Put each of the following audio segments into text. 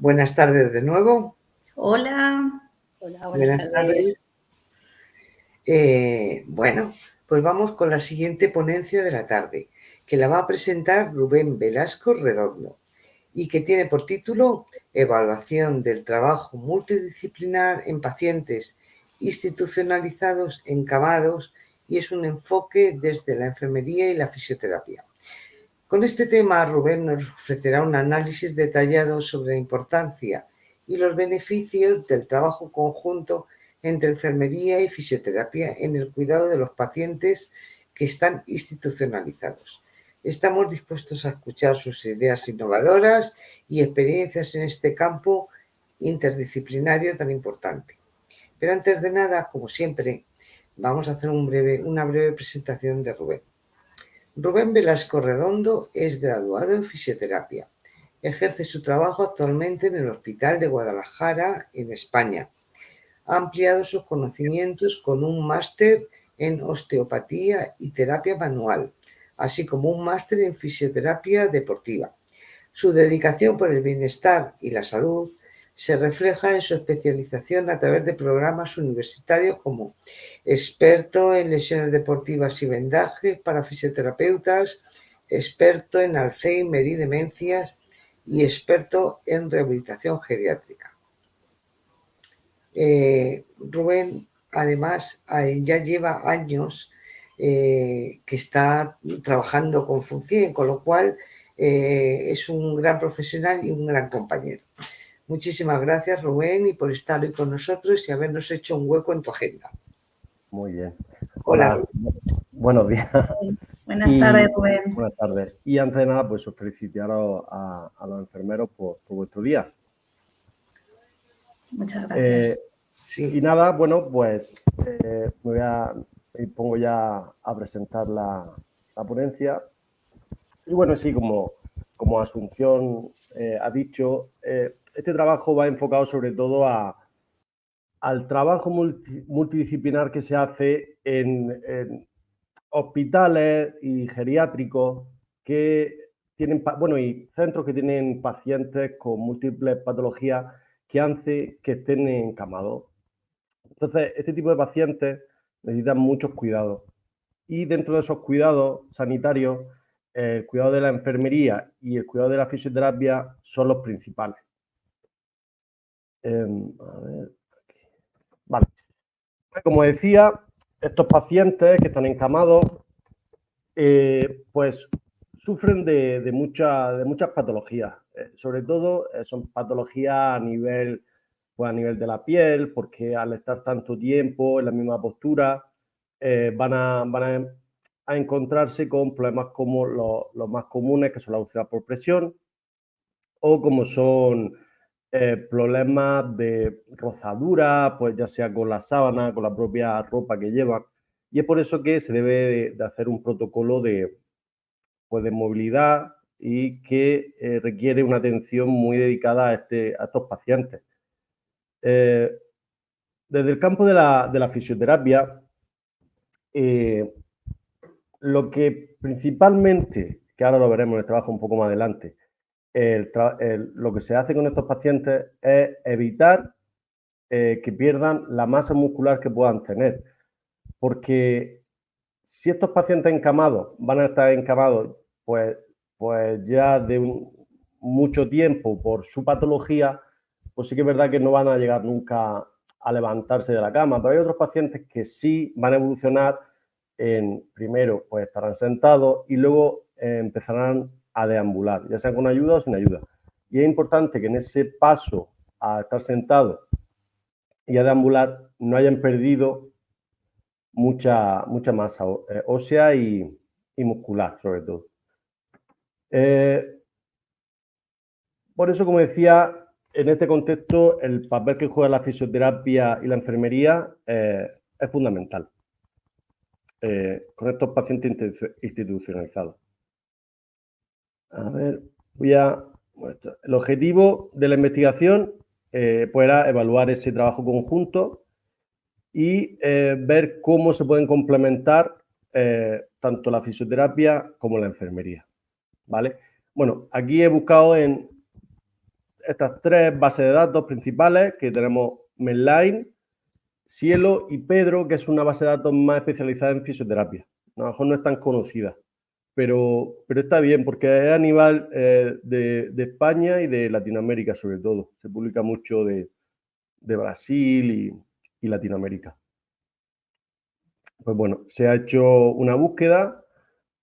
Buenas tardes de nuevo. Hola. Hola, buenas Buenas tardes. tardes. Bueno, pues vamos con la siguiente ponencia de la tarde, que la va a presentar Rubén Velasco Redondo y que tiene por título Evaluación del trabajo multidisciplinar en pacientes institucionalizados encamados, y es un enfoque desde la enfermería y la fisioterapia. Con este tema, Rubén nos ofrecerá un análisis detallado sobre la importancia y los beneficios del trabajo conjunto entre enfermería y fisioterapia en el cuidado de los pacientes que están institucionalizados. Estamos dispuestos a escuchar sus ideas innovadoras y experiencias en este campo interdisciplinario tan importante. Pero antes de nada, como siempre, vamos a hacer una breve presentación de Rubén. Rubén Velasco Redondo es graduado en fisioterapia. Ejerce su trabajo actualmente en el Hospital de Guadalajara, en España. Ha ampliado sus conocimientos con un máster en osteopatía y terapia manual, así como un máster en fisioterapia deportiva. Su dedicación por el bienestar y la salud se refleja en su especialización a través de programas universitarios como experto en lesiones deportivas y vendajes para fisioterapeutas, experto en Alzheimer y demencias y experto en rehabilitación geriátrica. Rubén, además, ya lleva años que está trabajando con FUNCIEN, con lo cual es un gran profesional y un gran compañero. Muchísimas gracias, Rubén, y por estar hoy con nosotros y habernos hecho un hueco en tu agenda. Muy bien. Hola, Hola, buenos días. Buenas tardes, Y Rubén. buenas tardes. Y antes de nada, pues os felicitaros a los enfermeros por vuestro día. Muchas gracias. Sí. Y nada, bueno, pues me pongo ya a presentar la ponencia. Y bueno, sí, como Asunción ha dicho, este trabajo va enfocado sobre todo al trabajo multidisciplinar que se hace en hospitales y geriátricos que tienen, bueno, y centros que tienen pacientes con múltiples patologías que hace que estén encamados. Entonces, este tipo de pacientes necesitan muchos cuidados. Y dentro de esos cuidados sanitarios, el cuidado de la enfermería y el cuidado de la fisioterapia son los principales. A ver, aquí. Vale. Como decía, estos pacientes que están encamados, pues sufren de muchas patologías. Sobre todo son patologías a nivel de la piel, porque al estar tanto tiempo en la misma postura, van a encontrarse con problemas como los más comunes, que son la úlcera por presión, o como son problemas de rozadura, pues ya sea con la sábana, con la propia ropa que llevan. Y es por eso que se debe de hacer un protocolo de movilidad y que requiere una atención muy dedicada a estos pacientes. Desde el campo de la fisioterapia, lo que principalmente, que ahora lo veremos en el trabajo un poco más adelante, lo que se hace con estos pacientes es evitar que pierdan la masa muscular que puedan tener. Porque si estos pacientes encamados van a estar encamados pues ya de mucho tiempo por su patología, pues sí que es verdad que no van a llegar nunca a levantarse de la cama. Pero hay otros pacientes que sí van a evolucionar primero pues estarán sentados y luego empezarán a deambular, ya sea con ayuda o sin ayuda. Y es importante que en ese paso a estar sentado y a deambular no hayan perdido mucha masa ósea y muscular, sobre todo. Por eso, como decía, en este contexto, el papel que juega la fisioterapia y la enfermería es fundamental con estos pacientes institucionalizados. A ver, el objetivo de la investigación pues era evaluar ese trabajo conjunto y ver cómo se pueden complementar tanto la fisioterapia como la enfermería, ¿vale? Bueno, aquí he buscado estas tres bases de datos principales que tenemos: Medline, Cielo y Pedro, que es una base de datos más especializada en fisioterapia. A lo mejor no es tan conocida, pero está bien porque es a nivel de España y de Latinoamérica sobre todo. Se publica mucho de Brasil y Latinoamérica. Pues bueno, se ha hecho una búsqueda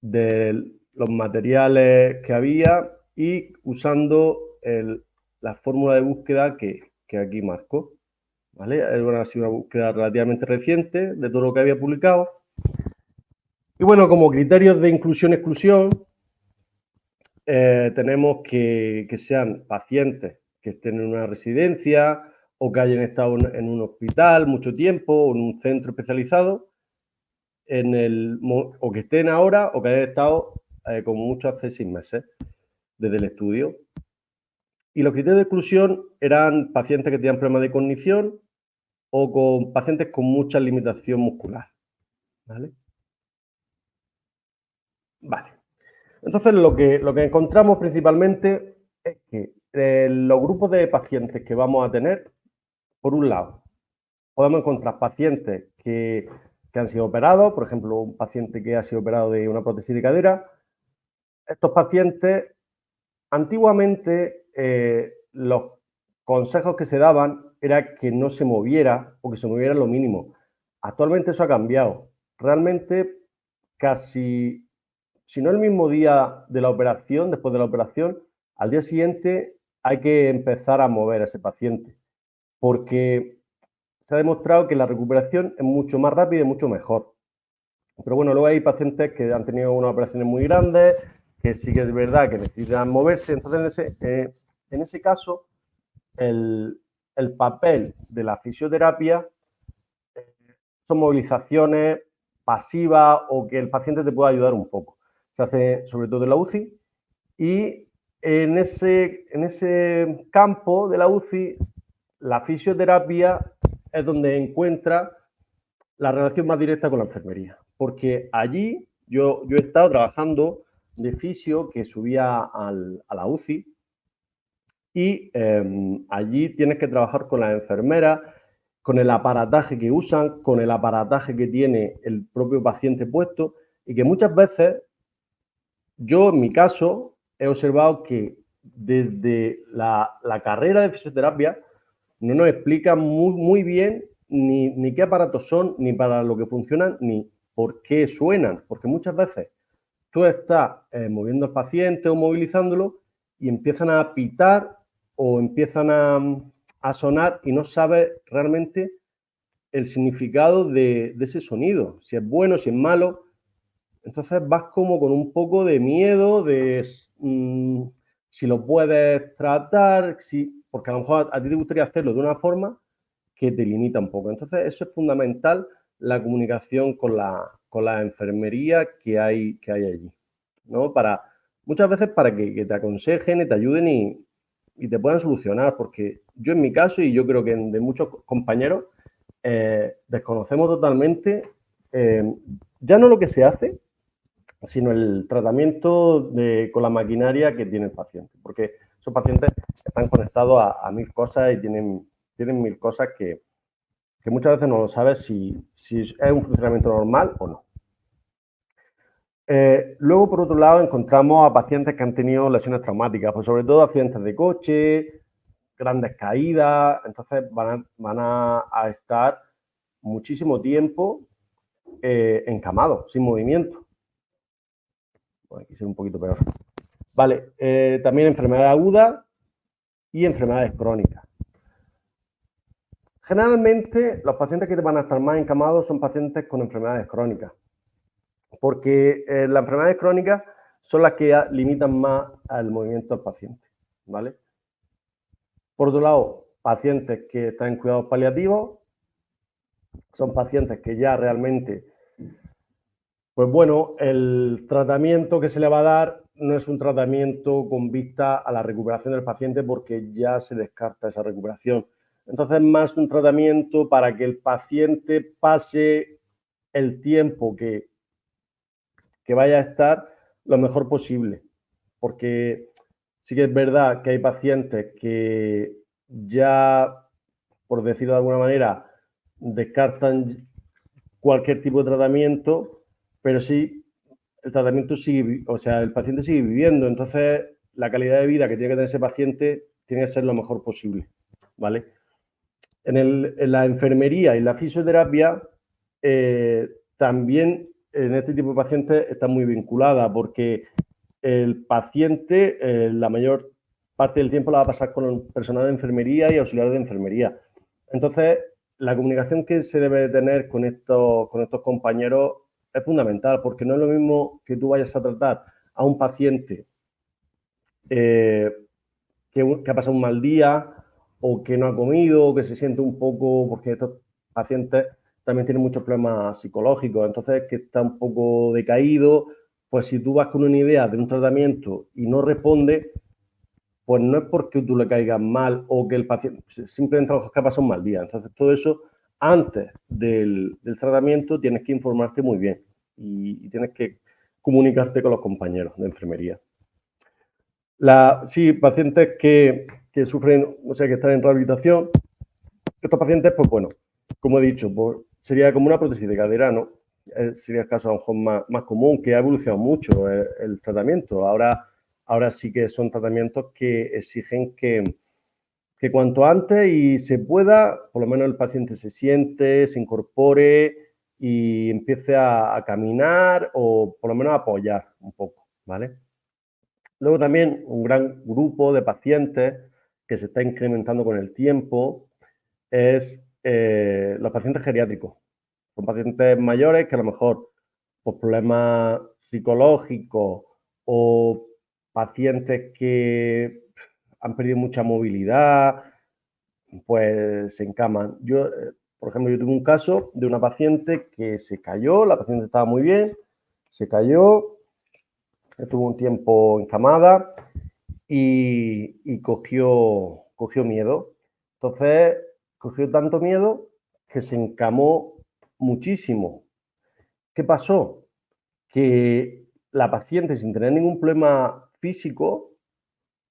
de los materiales que había y usando la fórmula de búsqueda que aquí marco, ¿vale? Ha sido una búsqueda relativamente reciente de todo lo que había publicado. Y bueno, como criterios de inclusión-exclusión, tenemos que sean pacientes que estén en una residencia o que hayan estado en un hospital mucho tiempo o en un centro especializado, o que estén ahora o que hayan estado como mucho hace 6 meses desde el estudio. Y los criterios de exclusión eran pacientes que tenían problemas de cognición o con pacientes con mucha limitación muscular. ¿Vale? Vale. Entonces, lo que encontramos principalmente es que los grupos de pacientes que vamos a tener, por un lado, podemos encontrar pacientes que han sido operados, por ejemplo, un paciente que ha sido operado de una prótesis de cadera. Estos pacientes, antiguamente, los consejos que se daban era que no se moviera o que se moviera lo mínimo. Actualmente eso ha cambiado. Realmente, casi, si no el mismo día de la operación, después de la operación, al día siguiente hay que empezar a mover a ese paciente, porque se ha demostrado que la recuperación es mucho más rápida y mucho mejor. Pero bueno, luego hay pacientes que han tenido unas operaciones muy grandes, que sí que es verdad que necesitan moverse. Entonces, en ese caso, el papel de la fisioterapia son movilizaciones pasivas o que el paciente te pueda ayudar un poco. Se hace sobre todo en la UCI y en ese campo de la UCI, la fisioterapia es donde encuentra la relación más directa con la enfermería, porque allí yo he estado trabajando de fisio que subía a la UCI y allí tienes que trabajar con las enfermeras, con el aparataje que usan, con el aparataje que tiene el propio paciente puesto y que muchas veces yo en mi caso he observado que desde la carrera de fisioterapia no nos explican muy bien ni qué aparatos son, ni para lo que funcionan, ni por qué suenan, porque muchas veces tú estás moviendo al paciente o movilizándolo y empiezan a pitar o empiezan a sonar y no sabes realmente el significado de ese sonido, si es bueno, si es malo. Entonces vas como con un poco de miedo de si lo puedes tratar, porque a lo mejor a ti te gustaría hacerlo de una forma que te limita un poco. Entonces eso es fundamental, la comunicación con la enfermería que hay allí, ¿no? Muchas veces para que te aconsejen y te ayuden y te puedan solucionar, porque yo en mi caso, y yo creo que de muchos compañeros, desconocemos totalmente ya no lo que se hace, sino el tratamiento con la maquinaria que tiene el paciente, porque esos pacientes están conectados a 1000 cosas y tienen 1000 cosas que muchas veces no lo sabes si es un funcionamiento normal o no. Luego, por otro lado, encontramos a pacientes que han tenido lesiones traumáticas, pues sobre todo accidentes de coche, grandes caídas. Entonces van a estar muchísimo tiempo encamados, sin movimiento. Bueno, aquí se ve un poquito peor. Vale, también enfermedades agudas y enfermedades crónicas. Generalmente, los pacientes que van a estar más encamados son pacientes con enfermedades crónicas, porque las enfermedades crónicas son las que limitan más al movimiento del paciente, ¿vale? Por otro lado, pacientes que están en cuidados paliativos son pacientes que ya realmente, pues bueno, el tratamiento que se le va a dar no es un tratamiento con vista a la recuperación del paciente porque ya se descarta esa recuperación. Entonces, más un tratamiento para que el paciente pase el tiempo que vaya a estar lo mejor posible. Porque Sí que es verdad que hay pacientes que ya, por decirlo de alguna manera, descartan cualquier tipo de tratamiento, pero sí el tratamiento sigue, o sea, el paciente sigue viviendo, entonces la calidad de vida que tiene que tener ese paciente tiene que ser lo mejor posible, ¿vale? En la enfermería y la fisioterapia también en este tipo de pacientes está muy vinculada porque el paciente la mayor parte del tiempo la va a pasar con el personal de enfermería y auxiliares de enfermería. Entonces, la comunicación que se debe tener con estos compañeros es fundamental, porque no es lo mismo que tú vayas a tratar a un paciente que ha pasado un mal día o que no ha comido o que se siente un poco, porque estos pacientes también tienen muchos problemas psicológicos, entonces que está un poco decaído, pues si tú vas con una idea de un tratamiento y no responde, pues no es porque tú le caigas mal o que el paciente, simplemente que ha pasado un mal día. Entonces todo eso, antes del tratamiento, tienes que informarte muy bien y tienes que comunicarte con los compañeros de enfermería. Sí, pacientes que sufren, o sea, que están en rehabilitación, estos pacientes, pues bueno, como he dicho, pues, sería como una prótesis de cadera, ¿no? Sería el caso a lo mejor más común, que ha evolucionado mucho el tratamiento. Ahora sí que son tratamientos que exigen que cuanto antes y se pueda, por lo menos el paciente se siente, se incorpore y empiece a caminar o por lo menos a apoyar un poco, ¿vale? Luego también un gran grupo de pacientes que se está incrementando con el tiempo es los pacientes geriátricos. Son pacientes mayores que a lo mejor por problemas psicológicos o pacientes que han perdido mucha movilidad, pues se encaman. Yo, por ejemplo, yo tuve un caso de una paciente que se cayó, la paciente estaba muy bien, se cayó, estuvo un tiempo encamada y cogió miedo. Entonces, cogió tanto miedo que se encamó muchísimo. ¿Qué pasó? Que la paciente, sin tener ningún problema físico,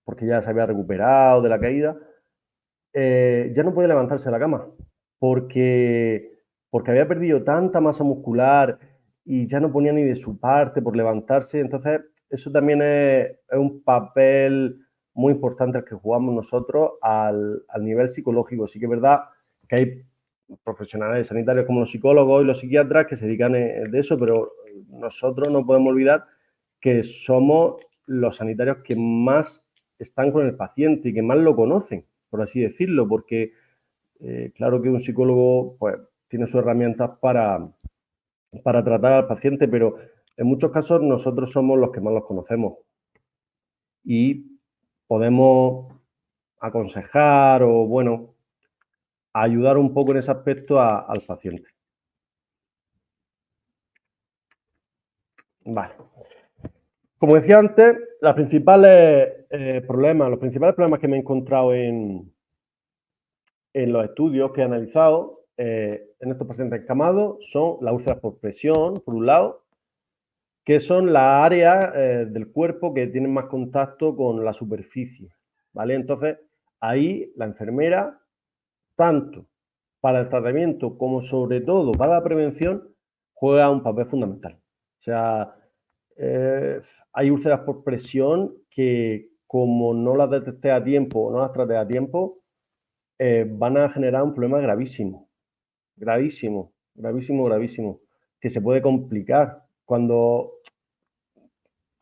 porque ya se había recuperado de la caída, ya no podía levantarse de la cama, porque había perdido tanta masa muscular y ya no ponía ni de su parte por levantarse. Entonces, eso también es un papel muy importante el que jugamos nosotros al nivel psicológico. Sí que es verdad que hay profesionales sanitarios como los psicólogos y los psiquiatras que se dedican de eso, pero nosotros no podemos olvidar que somos los sanitarios que más están con el paciente y que más lo conocen, por así decirlo, porque claro que un psicólogo pues, tiene sus herramientas para tratar al paciente, pero en muchos casos nosotros somos los que más los conocemos y podemos aconsejar o, bueno, ayudar un poco en ese aspecto al paciente. Vale. Como decía antes, los principales problemas que me he encontrado en los estudios que he analizado en estos pacientes encamados son las úlceras por presión, por un lado, que son las áreas del cuerpo que tienen más contacto con la superficie, ¿vale? Entonces, ahí la enfermera, tanto para el tratamiento como sobre todo para la prevención, juega un papel fundamental. O sea, hay úlceras por presión que como no las detecté a tiempo o no las traté a tiempo, van a generar un problema gravísimo, gravísimo, gravísimo, gravísimo, que se puede complicar cuando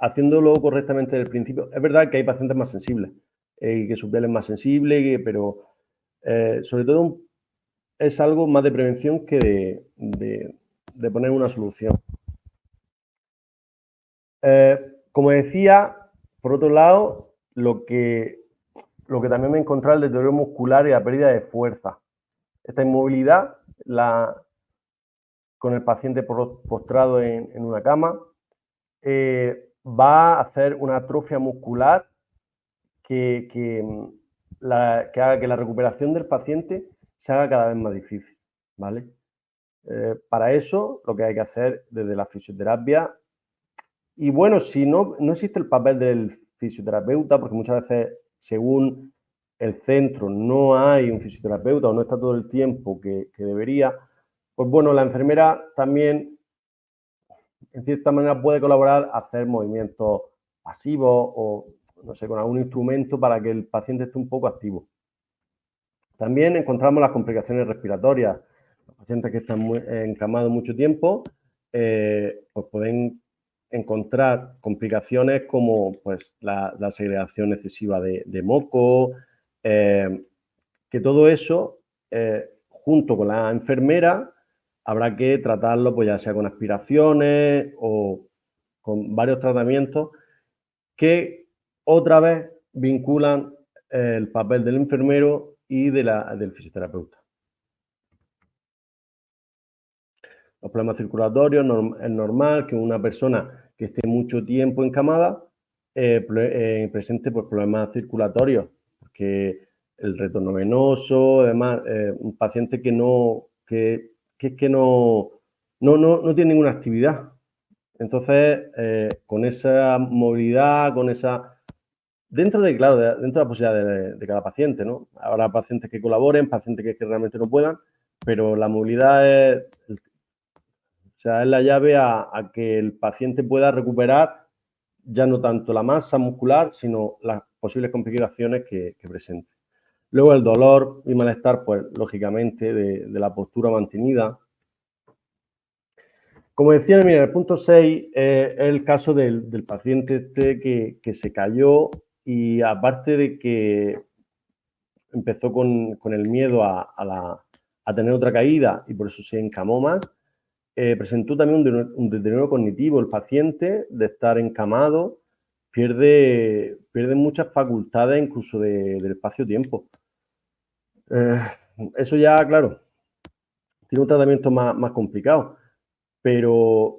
haciéndolo correctamente desde el principio. Es verdad que hay pacientes más sensibles, que su piel es más sensible, pero sobre todo es algo más de prevención que de poner una solución. Como decía, por otro lado, lo que también me he encontrado es el deterioro muscular y la pérdida de fuerza. Esta inmovilidad con el paciente postrado en una cama va a hacer una atrofia muscular que haga que la recuperación del paciente se haga cada vez más difícil, ¿vale? Para eso, lo que hay que hacer desde la fisioterapia, y bueno, si no existe el papel del fisioterapeuta, porque muchas veces, según el centro, no hay un fisioterapeuta o no está todo el tiempo que debería. Pues bueno, la enfermera también, en cierta manera, puede colaborar a hacer movimientos pasivos o, no sé, con algún instrumento para que el paciente esté un poco activo. También encontramos las complicaciones respiratorias. Los pacientes que están encamados mucho tiempo, pues pueden encontrar complicaciones como pues, la segregación excesiva de moco, que todo eso, junto con la enfermera, habrá que tratarlo, pues ya sea con aspiraciones o con varios tratamientos que otra vez vinculan el papel del enfermero y del fisioterapeuta. Los problemas circulatorios, es normal que una persona que esté mucho tiempo encamada presente pues, problemas circulatorios, porque el retorno venoso, además, un paciente que no tiene ninguna actividad. Entonces, con esa movilidad, con esa... Dentro de la posibilidad de cada paciente, ¿no? Habrá pacientes que colaboren, pacientes que realmente no puedan, pero la movilidad es la llave a que el paciente pueda recuperar ya no tanto la masa muscular, sino las posibles complicaciones que presente. Luego el dolor y malestar, pues lógicamente, de la postura mantenida. Como decía, mira, el punto 6 es el caso del paciente que se cayó y aparte de que empezó con el miedo a tener otra caída y por eso se encamó más, presentó también un deterioro cognitivo. El paciente, de estar encamado, pierde muchas facultades incluso del espacio-tiempo. Eso ya, claro, tiene un tratamiento más complicado, pero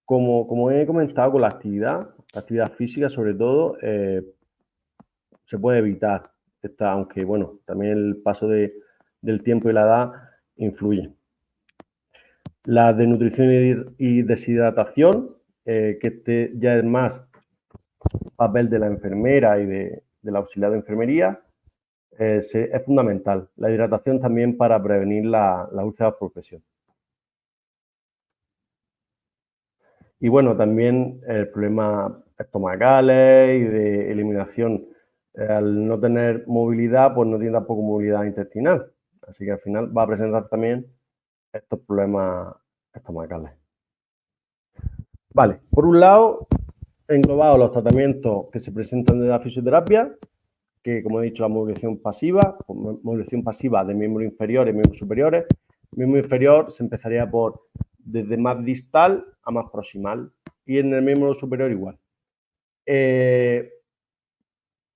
como he comentado, con la actividad física sobre todo, se puede evitar, aunque bueno, también el paso del tiempo y la edad influye. La desnutrición y deshidratación, que ya es más papel de la enfermera y del auxiliar de enfermería, es fundamental. La hidratación también para prevenir la úlceras por presión. Y bueno, también el problema estomacales y de eliminación. Al no tener movilidad, pues no tiene tampoco movilidad intestinal. Así que al final va a presentar también estos problemas estomacales. Vale, por un lado, englobados los tratamientos que se presentan de la fisioterapia, que como he dicho, la movilización pasiva de miembros inferiores y miembros superiores. Miembro inferior se empezaría desde más distal a más proximal y en el miembro superior igual.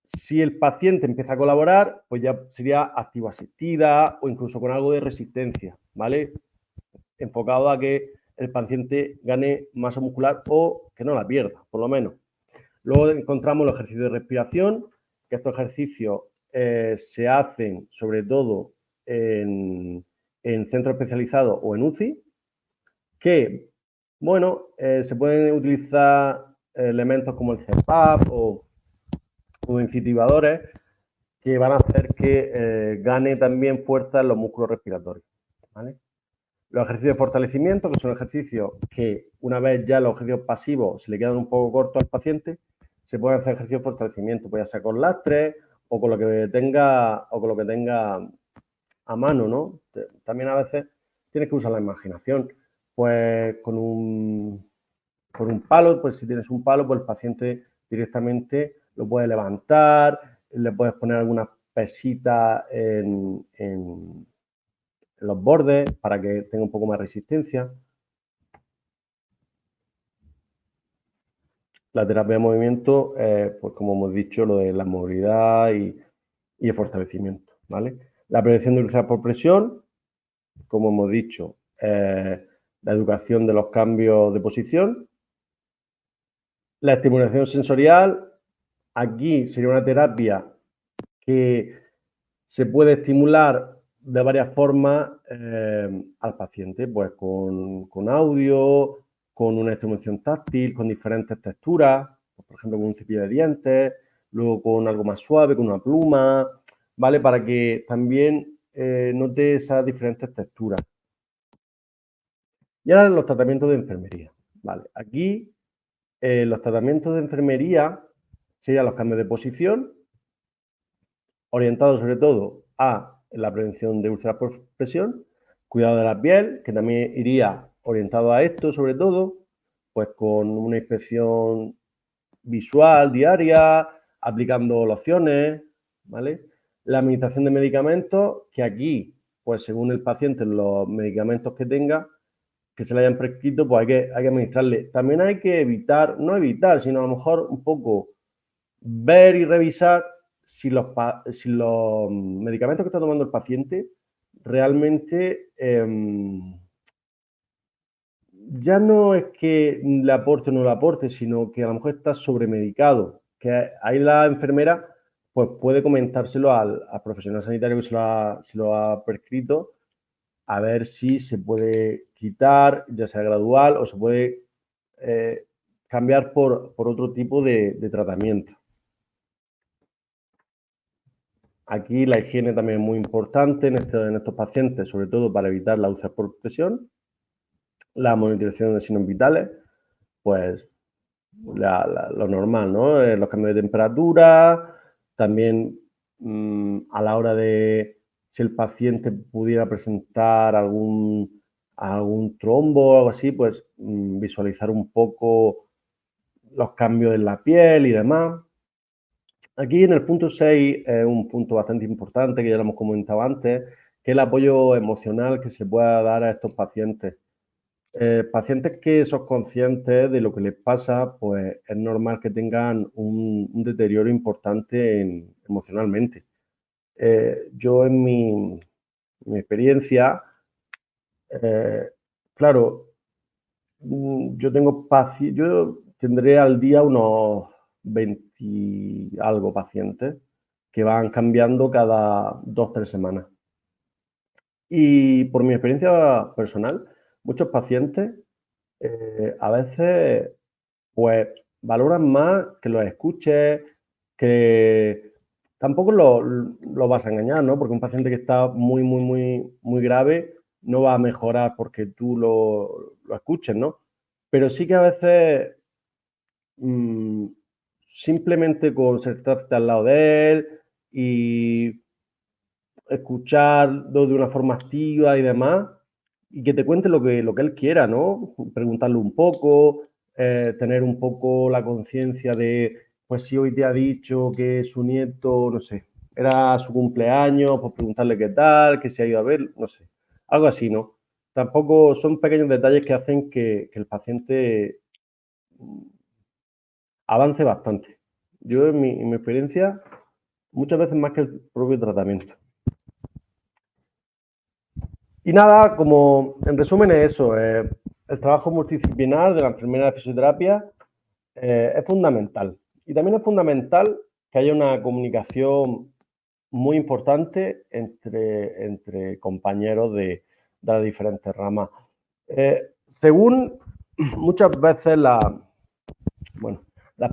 Si el paciente empieza a colaborar, pues ya sería activo asistida o incluso con algo de resistencia, ¿vale? Enfocado a que el paciente gane masa muscular o que no la pierda, por lo menos. Luego encontramos los ejercicios de respiración, que estos ejercicios se hacen sobre todo en centros especializados o en UCI, que, bueno, se pueden utilizar elementos como el CPAP o incentivadores que van a hacer que gane también fuerza en los músculos respiratorios, ¿vale? Los ejercicios de fortalecimiento, que son ejercicios que una vez ya los ejercicios pasivos se le quedan un poco cortos al paciente, se pueden hacer ejercicios de fortalecimiento, pues ya sea con lastres o con lo que tenga a mano, ¿no? También a veces tienes que usar la imaginación. Pues con un palo, pues si tienes un palo, pues el paciente directamente lo puede levantar, le puedes poner algunas pesitas en los bordes para que tenga un poco más resistencia. La terapia de movimiento, pues como hemos dicho, lo de la movilidad y el fortalecimiento, ¿vale? La prevención de úlceras por presión, como hemos dicho, la educación de los cambios de posición. La estimulación sensorial, aquí sería una terapia que se puede estimular de varias formas al paciente, pues con audio, con una estimulación táctil, con diferentes texturas. Por por ejemplo, con un cepillo de dientes, luego con algo más suave, con una pluma, ¿vale? Para que también note esas diferentes texturas. Y ahora los tratamientos de enfermería, ¿vale? Aquí los tratamientos de enfermería serían los cambios de posición, orientados sobre todo a la prevención de úlceras por presión, cuidado de la piel, que también iría orientado a esto sobre todo, pues con una inspección visual diaria, aplicando lociones, ¿vale? La administración de medicamentos, que aquí, pues según el paciente, los medicamentos que tenga, que se le hayan prescrito, pues hay que administrarle. También hay que evitar, no evitar, sino a lo mejor un poco ver y revisar si los medicamentos que está tomando el paciente realmente ya no es que le aporte o no le aporte, sino que a lo mejor está sobremedicado. Que ahí la enfermera pues puede comentárselo al profesional sanitario que se lo ha prescrito, a ver si se puede quitar, ya sea gradual, o se puede cambiar por otro tipo de tratamiento. Aquí la higiene también es muy importante en estos pacientes, sobre todo para evitar la úlceras por presión. La monitorización de signos vitales, pues lo normal, ¿no? Los cambios de temperatura, también a la hora de si el paciente pudiera presentar algún trombo o algo así, pues visualizar un poco los cambios en la piel y demás. Aquí en el punto 6 es un punto bastante importante que ya lo hemos comentado antes, que es el apoyo emocional que se pueda dar a estos pacientes. Pacientes que son conscientes de lo que les pasa, pues es normal que tengan un deterioro importante emocionalmente. Yo en mi experiencia, claro, yo tendré al día unos 20 y algo pacientes que van cambiando cada 2-3 semanas. Y por mi experiencia personal, muchos pacientes a veces pues valoran más que los escuches, que tampoco lo vas a engañar, ¿no? Porque un paciente que está muy grave no va a mejorar porque tú lo escuches, ¿no? Pero sí que a veces simplemente con sentarte al lado de él y escucharlo de una forma activa y demás, y que te cuente lo que él quiera, ¿no? Preguntarle un poco, tener un poco la conciencia de, pues si hoy te ha dicho que su nieto, no sé, era su cumpleaños, pues preguntarle qué tal, que se ha ido a ver, no sé, algo así, ¿no? Tampoco son pequeños detalles que hacen que el paciente avance bastante. Yo en mi experiencia, muchas veces más que el propio tratamiento. Y nada, como en resumen es eso, el trabajo multidisciplinar de la enfermera de fisioterapia es fundamental. Y también es fundamental que haya una comunicación muy importante entre compañeros de las diferentes ramas. Según muchas veces las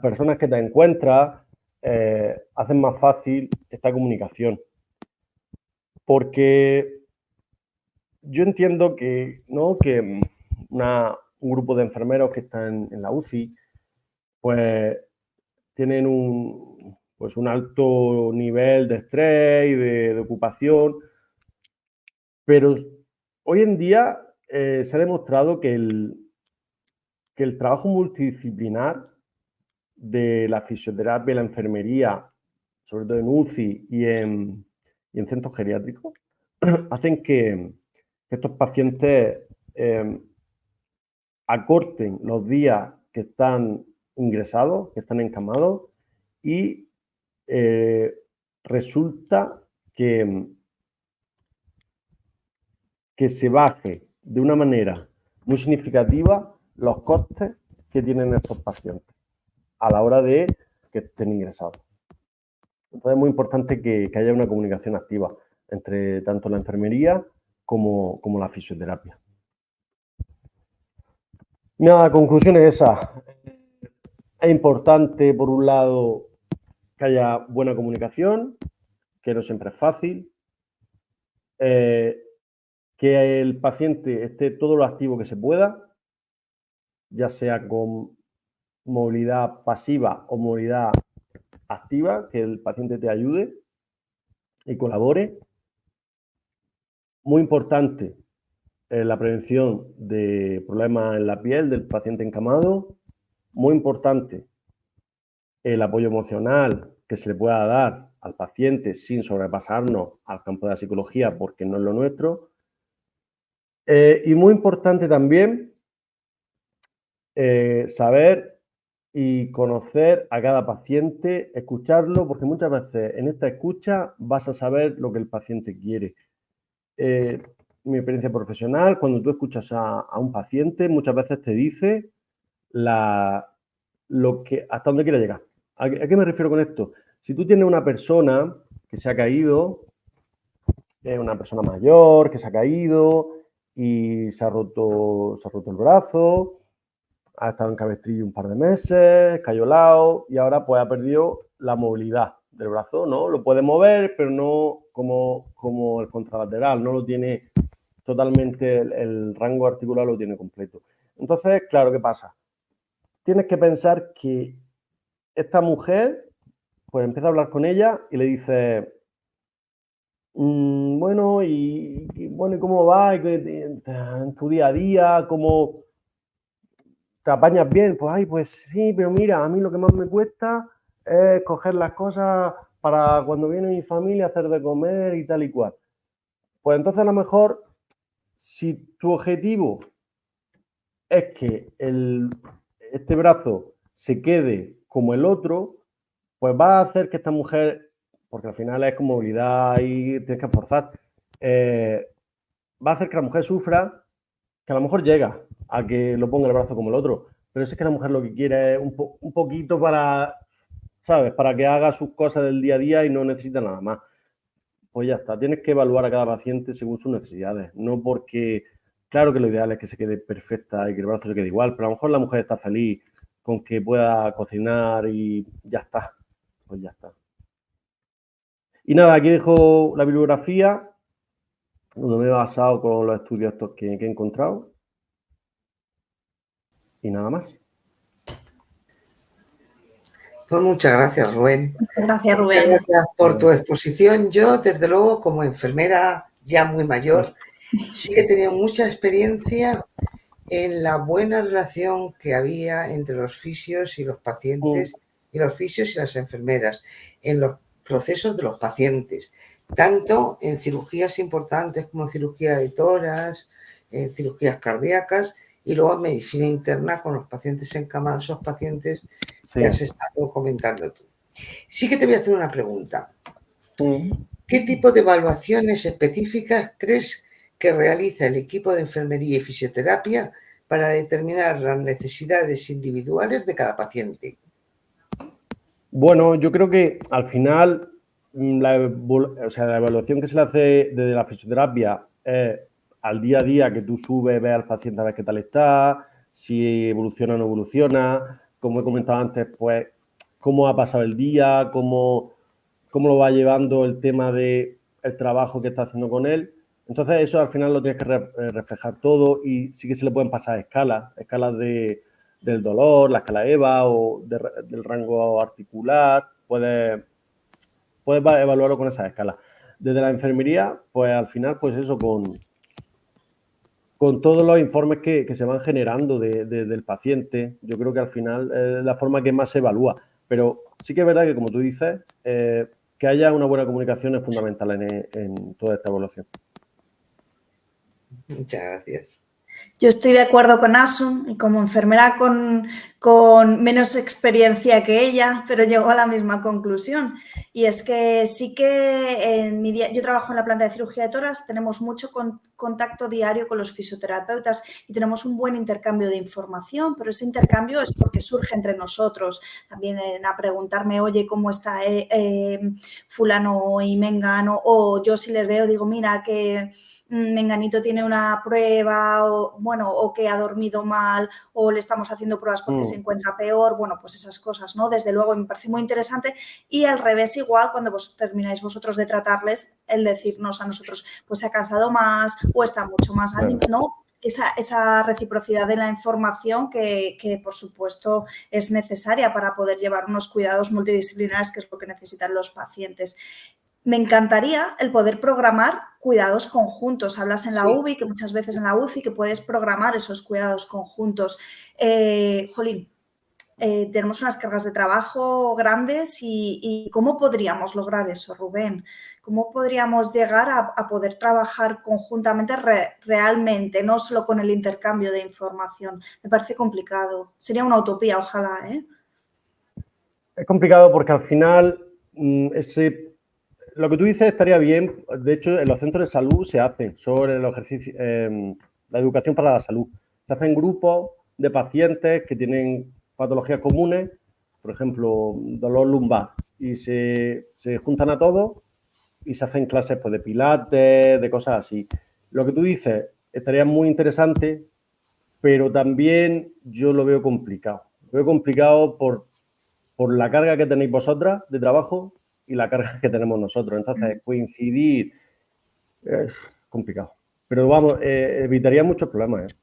personas que te encuentras hacen más fácil esta comunicación. Porque yo entiendo que, ¿no? que un grupo de enfermeros que están en la UCI, pues tienen un alto nivel de estrés y de ocupación, pero hoy en día se ha demostrado que el trabajo multidisciplinar de la fisioterapia y la enfermería, sobre todo en UCI y en centros geriátricos, hacen que estos pacientes acorten los días que están ingresados, que están encamados, y resulta que se baje de una manera muy significativa los costes que tienen estos pacientes a la hora de que estén ingresados. Entonces es muy importante que haya una comunicación activa entre tanto la enfermería como la fisioterapia. Nada, conclusión es esa. Es importante, por un lado, que haya buena comunicación, que no siempre es fácil, que el paciente esté todo lo activo que se pueda, ya sea con movilidad pasiva o movilidad activa, que el paciente te ayude y colabore. Muy importante la prevención de problemas en la piel del paciente encamado. Muy importante el apoyo emocional que se le pueda dar al paciente sin sobrepasarnos al campo de la psicología porque no es lo nuestro. Y muy importante también saber y conocer a cada paciente, escucharlo, porque muchas veces en esta escucha vas a saber lo que el paciente quiere. Mi experiencia profesional, cuando tú escuchas a un paciente, muchas veces te dice lo que, hasta dónde quiere llegar. ¿A qué me refiero con esto? Si tú tienes una persona que se ha caído, una persona mayor que se ha caído y se ha roto el brazo, ha estado en cabestrillo un par de meses, cayó lao y ahora pues ha perdido la movilidad del brazo, ¿no? Lo puede mover, pero no como el contralateral, no lo tiene totalmente, el rango articular lo tiene completo. Entonces, claro, ¿qué pasa? Tienes que pensar que esta mujer, pues empieza a hablar con ella y le dice, bueno, ¿y cómo va? En tu día a día, ¿cómo te apañas bien? Pues, ay, pues sí, pero mira, a mí lo que más me cuesta es coger las cosas para cuando viene mi familia, hacer de comer y tal y cual. Pues entonces a lo mejor, si tu objetivo es que este brazo se quede como el otro, pues va a hacer que esta mujer, porque al final es con movilidad y tienes que forzar, va a hacer que la mujer sufra, que a lo mejor llega a que lo ponga el brazo como el otro, pero es que la mujer lo que quiere es un poquito para, ¿sabes? Para que haga sus cosas del día a día y no necesita nada más. Pues ya está, tienes que evaluar a cada paciente según sus necesidades, no porque, claro que lo ideal es que se quede perfecta y que el brazo se quede igual, pero a lo mejor la mujer está feliz con que pueda cocinar y ya está, pues ya está. Y nada, aquí dejo la bibliografía, donde me he basado con los estudios estos que he encontrado. Y nada más. Pues muchas gracias, Rubén. Gracias, Rubén. Muchas gracias por tu exposición. Yo, desde luego, como enfermera ya muy mayor, sí que he tenido mucha experiencia en la buena relación que había entre los fisios y los pacientes, y los fisios y las enfermeras, en los procesos de los pacientes, tanto en cirugías importantes como cirugía de tórax, en cirugías cardíacas, y luego en medicina interna con los pacientes encamados, esos pacientes que has estado comentando tú. Sí que te voy a hacer una pregunta. ¿Qué tipo de evaluaciones específicas crees que realiza el equipo de enfermería y fisioterapia para determinar las necesidades individuales de cada paciente? Bueno, yo creo que al final la evaluación que se le hace desde la fisioterapia es al día a día, que tú subes, ves al paciente a ver qué tal está, si evoluciona o no evoluciona, como he comentado antes, pues cómo ha pasado el día, cómo lo va llevando el tema del trabajo que está haciendo con él. Entonces eso al final lo tienes que reflejar todo y sí que se le pueden pasar escalas del dolor, la escala EVA o del rango articular, puedes evaluarlo con esas escalas. Desde la enfermería, pues al final, pues eso, con todos los informes que se van generando del paciente, yo creo que al final es la forma que más se evalúa. Pero sí que es verdad que, como tú dices, que haya una buena comunicación es fundamental en toda esta evaluación. Muchas gracias. Yo estoy de acuerdo con Asun y como enfermera con menos experiencia que ella, pero llego a la misma conclusión. Y es que sí que en mi día, yo trabajo en la planta de cirugía de tórax, tenemos mucho contacto diario con los fisioterapeutas y tenemos un buen intercambio de información, pero ese intercambio es porque surge entre nosotros. También a preguntarme, oye, ¿cómo está fulano y mengano? O yo si les veo digo, mira, que menganito tiene una prueba o que ha dormido mal o le estamos haciendo pruebas porque se encuentra peor, bueno, pues esas cosas, ¿no? Desde luego me parece muy interesante y al revés igual cuando termináis vosotros de tratarles, el decirnos a nosotros, pues se ha cansado más o está mucho más ánimo, ¿no? Esa reciprocidad de la información que, por supuesto, es necesaria para poder llevar unos cuidados multidisciplinares, que es lo que necesitan los pacientes. Me encantaría el poder programar cuidados conjuntos. Hablas en la UBI, que muchas veces en la UCI, que puedes programar esos cuidados conjuntos. Jolín, tenemos unas cargas de trabajo grandes y ¿cómo podríamos lograr eso, Rubén? ¿Cómo podríamos llegar a poder trabajar conjuntamente realmente, no solo con el intercambio de información? Me parece complicado. Sería una utopía, ojalá, ¿eh? Es complicado porque al final lo que tú dices estaría bien. De hecho, en los centros de salud se hace sobre el ejercicio, la educación para la salud. Se hacen grupos de pacientes que tienen patologías comunes, por ejemplo, dolor lumbar, y se juntan a todos y se hacen clases pues, de pilates, de cosas así. Lo que tú dices estaría muy interesante, pero también yo lo veo complicado. Lo veo complicado por la carga que tenéis vosotras de trabajo y la carga que tenemos nosotros. Entonces, coincidir es complicado. Pero vamos, evitaría muchos problemas.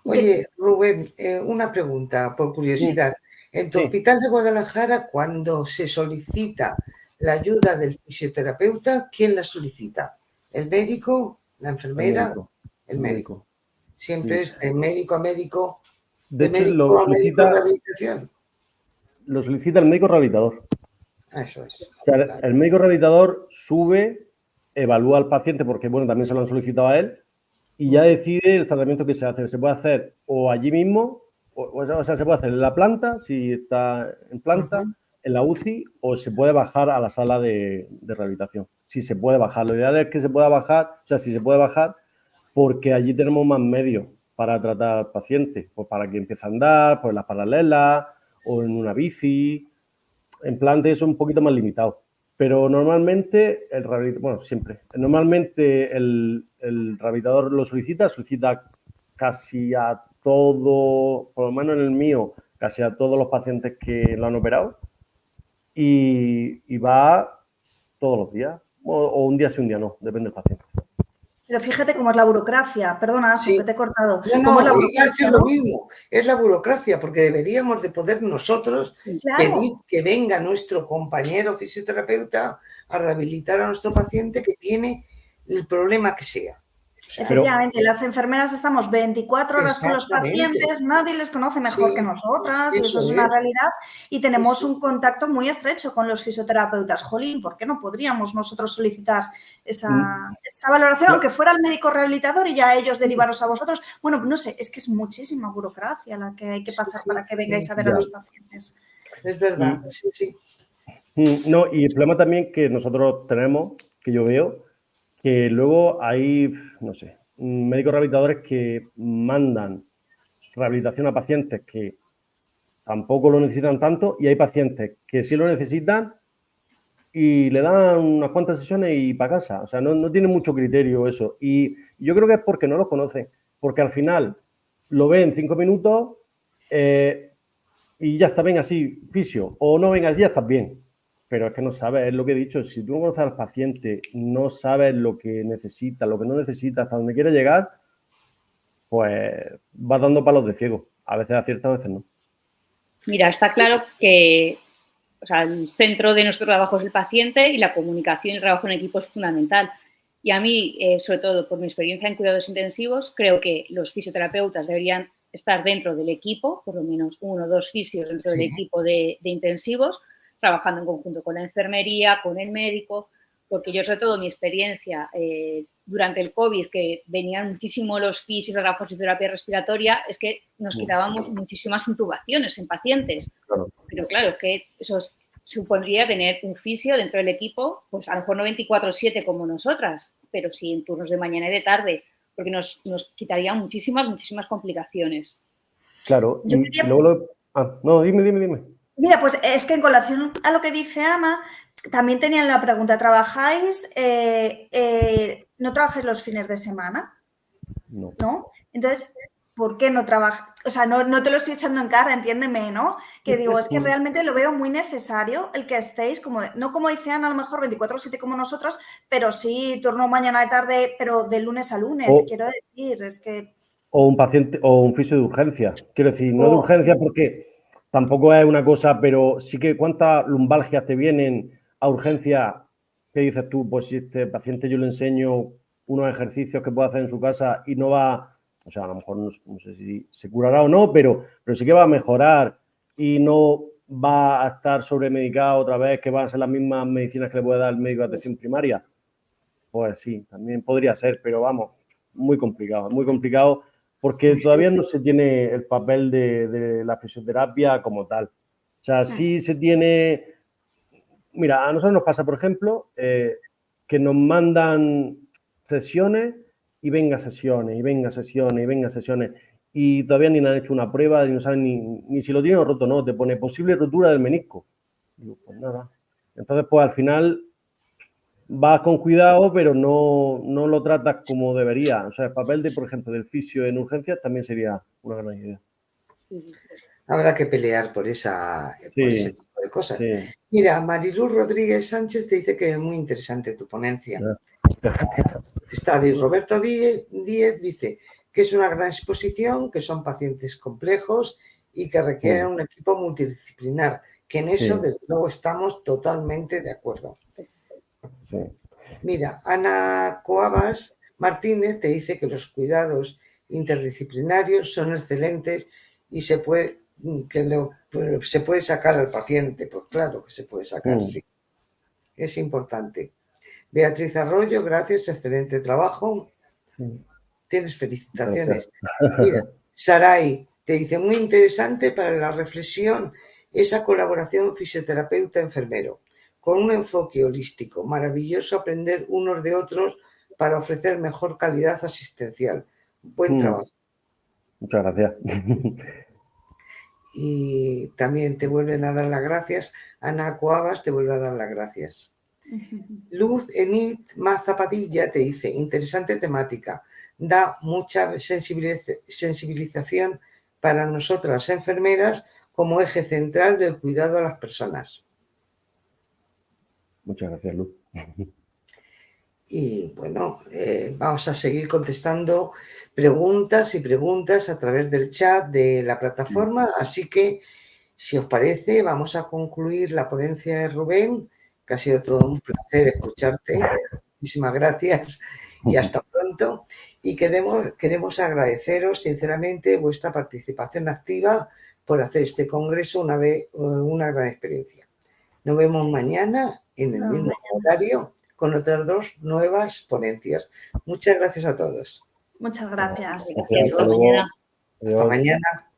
Oye, Rubén, una pregunta por curiosidad. En tu hospital de Guadalajara, cuando se solicita la ayuda del fisioterapeuta, ¿quién la solicita? ¿El médico? ¿La enfermera? El médico. Siempre es de médico a médico, de médico a médico de rehabilitación. Lo solicita el médico rehabilitador. Eso es. O sea, el médico rehabilitador sube, evalúa al paciente, porque bueno, también se lo han solicitado a él, y ya decide el tratamiento que se hace. Se puede hacer o allí mismo, o sea, se puede hacer en la planta, si está en planta, en la UCI, o se puede bajar a la sala de rehabilitación. Si se puede bajar. Lo ideal es que se pueda bajar, o sea, si se puede bajar, porque allí tenemos más medios para tratar al paciente, pues para que empiece a andar, pues en las paralelas, o en una bici. En planta eso es un poquito más limitado. Pero normalmente el rehabilitador lo solicita casi a todo, por lo menos en el mío, casi a todos los pacientes que lo han operado y va todos los días, o un día sí, un día no, depende del paciente. Pero fíjate cómo es la burocracia. Perdona, Asun, que te he cortado. No, es lo mismo. Es la burocracia, porque deberíamos de poder nosotros pedir que venga nuestro compañero fisioterapeuta a rehabilitar a nuestro paciente que tiene el problema que sea. Efectivamente, las enfermeras estamos 24 horas con los pacientes, nadie les conoce mejor que nosotras, y eso es una realidad, y tenemos un contacto muy estrecho con los fisioterapeutas. Jolín, ¿por qué no podríamos nosotros solicitar esa valoración, aunque fuera el médico rehabilitador y ya ellos derivaros a vosotros? Bueno, no sé, es que es muchísima burocracia la que hay que pasar para que vengáis a ver a los pacientes. Es verdad, sí. No, y el problema también que nosotros tenemos, que yo veo, que luego hay, no sé, médicos rehabilitadores que mandan rehabilitación a pacientes que tampoco lo necesitan tanto y hay pacientes que sí lo necesitan y le dan unas cuantas sesiones y para casa. O sea, no tiene mucho criterio eso. Y yo creo que es porque no los conocen, porque al final lo ven 5 minutos y ya está bien así, fisio, o no vengas, ya estás bien. Pero es que no sabes, es lo que he dicho, si tú no conoces al paciente, no sabes lo que necesita, lo que no necesita, hasta dónde quiere llegar, pues vas dando palos de ciego. A veces acierta, a veces no. Mira, está claro que el centro de nuestro trabajo es el paciente y la comunicación y el trabajo en equipo es fundamental. Y a mí, sobre todo por mi experiencia en cuidados intensivos, creo que los fisioterapeutas deberían estar dentro del equipo, por lo menos 1 o 2 fisios dentro del equipo de intensivos, trabajando en conjunto con la enfermería, con el médico, porque yo, sobre todo, mi experiencia durante el COVID, que venían muchísimo los fisios a la fisioterapia respiratoria, es que nos quitábamos muchísimas intubaciones en pacientes. Pero claro, es que eso supondría tener un fisio dentro del equipo, pues a lo mejor no 24/7 como nosotras, pero sí en turnos de mañana y de tarde, porque nos quitaría muchísimas complicaciones. Claro, y luego no, dime. Mira, pues es que en colación a lo que dice Ana, también tenían la pregunta, ¿trabajáis, no trabajáis los fines de semana? No. ¿No? Entonces, ¿por qué no trabajas? O sea, no te lo estoy echando en cara, entiéndeme, ¿no? Que digo, es que realmente lo veo muy necesario el que estéis, como, no como dice Ana, a lo mejor 24/7 como nosotros, pero sí turno mañana de tarde, pero de lunes a lunes, quiero decir, es que... O un paciente o un fisio de urgencia. Quiero decir, no de urgencia porque tampoco es una cosa, pero sí que cuántas lumbalgias te vienen a urgencia que dices tú, pues si este paciente yo le enseño unos ejercicios que puede hacer en su casa y no va, o sea, a lo mejor no sé si se curará o no, pero sí que va a mejorar y no va a estar sobremedicado otra vez, que van a ser las mismas medicinas que le puede dar el médico de atención primaria. Pues sí, también podría ser, pero vamos, muy complicado porque todavía no se tiene el papel de la fisioterapia como tal. O sea, sí se tiene... Mira, a nosotros nos pasa, por ejemplo, que nos mandan sesiones y venga sesiones, y venga sesiones, y venga sesiones, y todavía ni le han hecho una prueba, ni no saben ni si lo tienen roto o no, te pone posible rotura del menisco. Digo, pues nada. Entonces, pues al final vas con cuidado, pero no lo tratas como debería. O sea, el papel de, por ejemplo, del fisio en urgencias también sería una gran idea. Habrá que pelear por ese tipo de cosas. Sí. Mira, Mariluz Rodríguez Sánchez te dice que es muy interesante tu ponencia. Y Roberto Díez dice que es una gran exposición, que son pacientes complejos y que requieren un equipo multidisciplinar, que en eso, desde luego, estamos totalmente de acuerdo. Sí. Mira, Ana Coabas Martínez te dice que los cuidados interdisciplinarios son excelentes y se puede sacar al paciente. Pues claro que se puede sacar, sí. Es importante. Beatriz Arroyo, gracias, excelente trabajo. Tienes felicitaciones. Mira, Saray te dice, muy interesante para la reflexión esa colaboración fisioterapeuta-enfermero, con un enfoque holístico, maravilloso aprender unos de otros para ofrecer mejor calidad asistencial. Buen trabajo. Muchas gracias. Y también te vuelven a dar las gracias. Ana Coabas te vuelve a dar las gracias. Luz Enid Mazapadilla te dice, interesante temática, da mucha sensibilización para nosotras enfermeras como eje central del cuidado a las personas. Muchas gracias, Luz. Y bueno, vamos a seguir contestando preguntas a través del chat de la plataforma, así que si os parece vamos a concluir la ponencia de Rubén, que ha sido todo un placer escucharte. Muchísimas gracias y hasta pronto. Y queremos agradeceros sinceramente vuestra participación activa por hacer este congreso una gran experiencia. Nos vemos mañana en el mismo horario con otras 2 nuevas ponencias. Muchas gracias a todos. Muchas gracias. Hasta mañana. Hasta mañana.